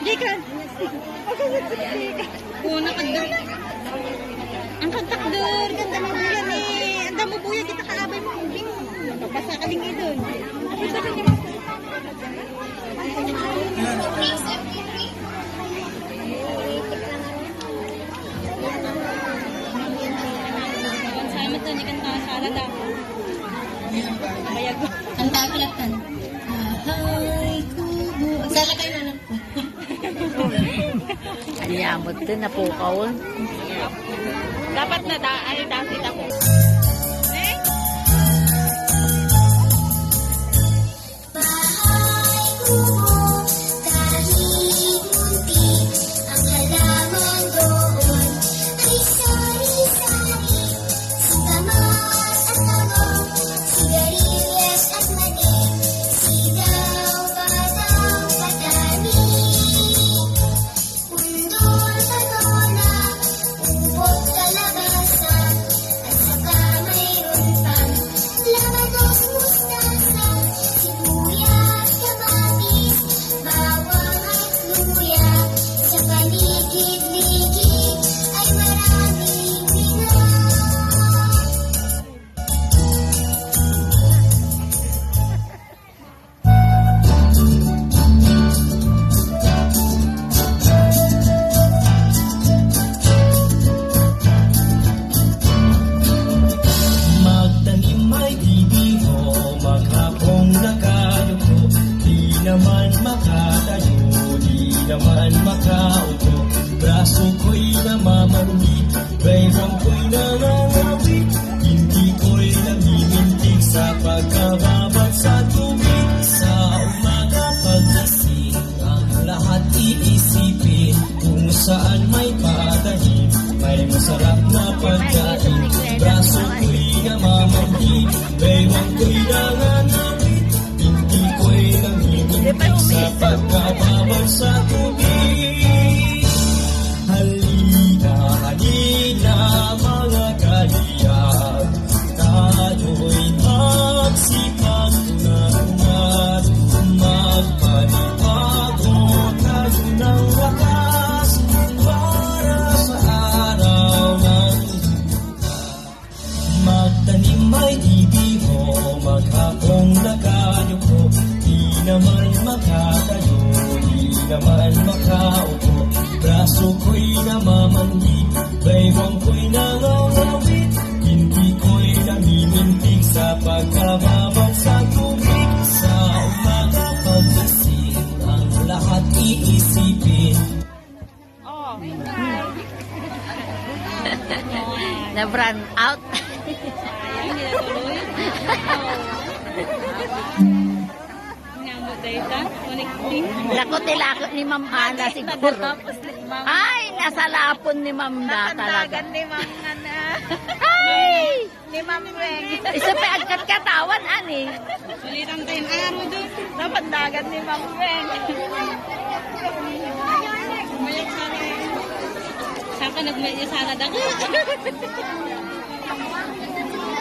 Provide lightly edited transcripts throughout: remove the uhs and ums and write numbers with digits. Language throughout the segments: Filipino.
Dikan. Oo, nakagdor. Ang kagtakdor. Ganda mo buya ni. Ang damo buya. Kita kaabay mo. Papasa ka din ito. Sama ito. Ni kan kasala daw. Bayag. Ang taglatan. Ay, kubo. Sala kayo na lang po. Ayamot din na po kaon. Dapat na dati ako. Bahay kubo, kahit munti, ang halaman doon ay sari-sari. Sitamat at tabong, sigarilyas at mani, sigaw, batang patani. Pundol, tatola, upot, kalabasa, at saka mayroon pang labanos, mustasa, sibuyas, kamatis, bawang at luya. Sa paligid-ligid ay maraming binang. Magtanim ay ibigo, maghapong nakaluto, di naman makatayo, di naman makaupo. Braso ko'y namamanggi, bayrang ko'y nangangawit, hindi ko'y namimintig sa pagkababag sa tubig. Sa umaga paggising, ang lahat iisipin, kung saan may patahin, may masarap na pagkain. Braso ko'y namamanggi, bayrang ko'y nangangawit, hindi ko'y namimintig sa pagkababag sa tubig. Halina, halina mga kaliyag, tayo'y magsipag tunangan, magpanibago tayo ng lakas para sa araw ng magtanim ay ibigo, maghapong nakaluko, di naman makatayo, di naman makaupo. Braso ko'y namamanggi, baywang ko'y nangangawit, hindi ko'y namimintig sa pagkababag sa tubig. Sa umaga paggising, ang lahat iisipin. Oh. Na-brand out. Sayang, hindi na tuloy. Ngamot dahil ta. Manikling. Lakot-ilakot ni Ma'am Ana siguro. Tapos limang. Ay, nasa lapon ni Ma'am na talaga. Natandagan ni Ma'am Ana. Ay! Ni Ma'am Weng. Isa pa agkat katawan, ani. Sulitan tayo ng araw doon. Napandagan ni Ma'am Weng. Umayag sana eh. Saan ka nagmayag sana dako?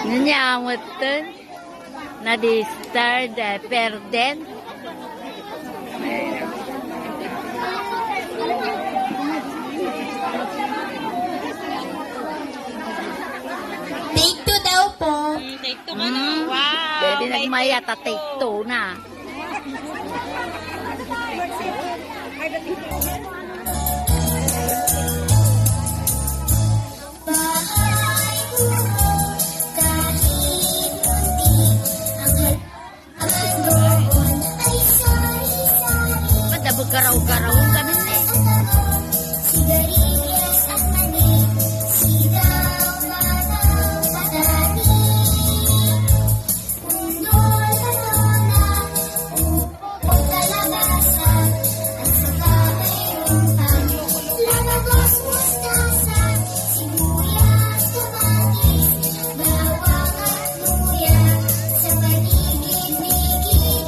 Nanyamot dun. Na-disturb, perden. Take two daw po. Take two ka na. Wow. Pwede may nagmaya, take take two na. Bahay kubo, kahit munti, ang halaman doon ay sari-sari. Madabog garaw-garaw, ganun eh. Sigarilyas at mani, sigaw, batang patani. Pundol, tatola, upot, kalabasa, at saka mayroon pang labanos, mustasa, sibuyas, kamatis, bawang at luya. Sa paligid-ligid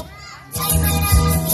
ay maraming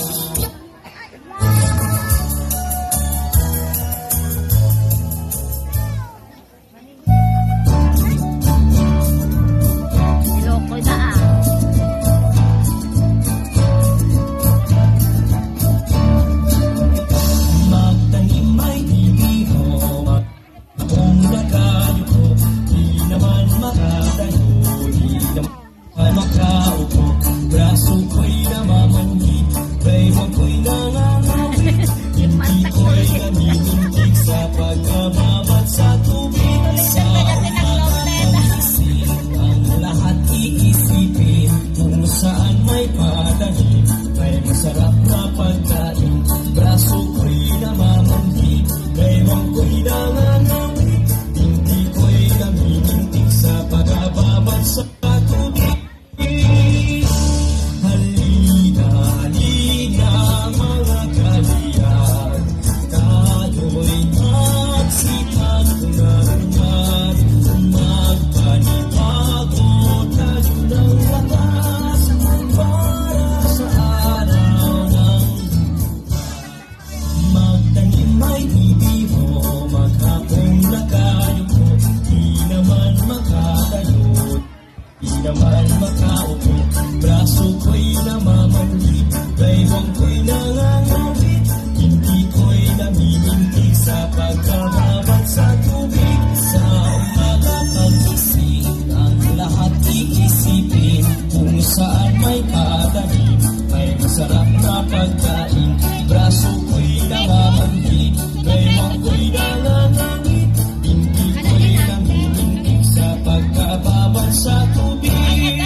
na pagkain. Braso ko'y namamanhid, ngayon ko'y nangangangit. Hindi ko'y nanginginig sa pagkababang sa tubig.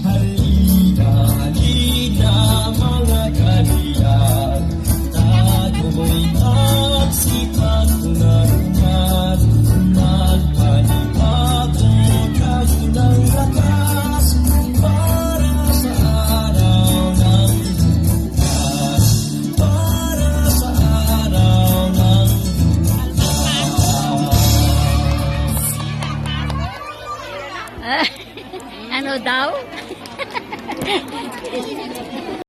Halina, halina mga kaliyan, tayo'y magsipag na rumat. Magpanibago tayo ng lakas para sa araw ng bukas. Para sa araw ng Ano daw?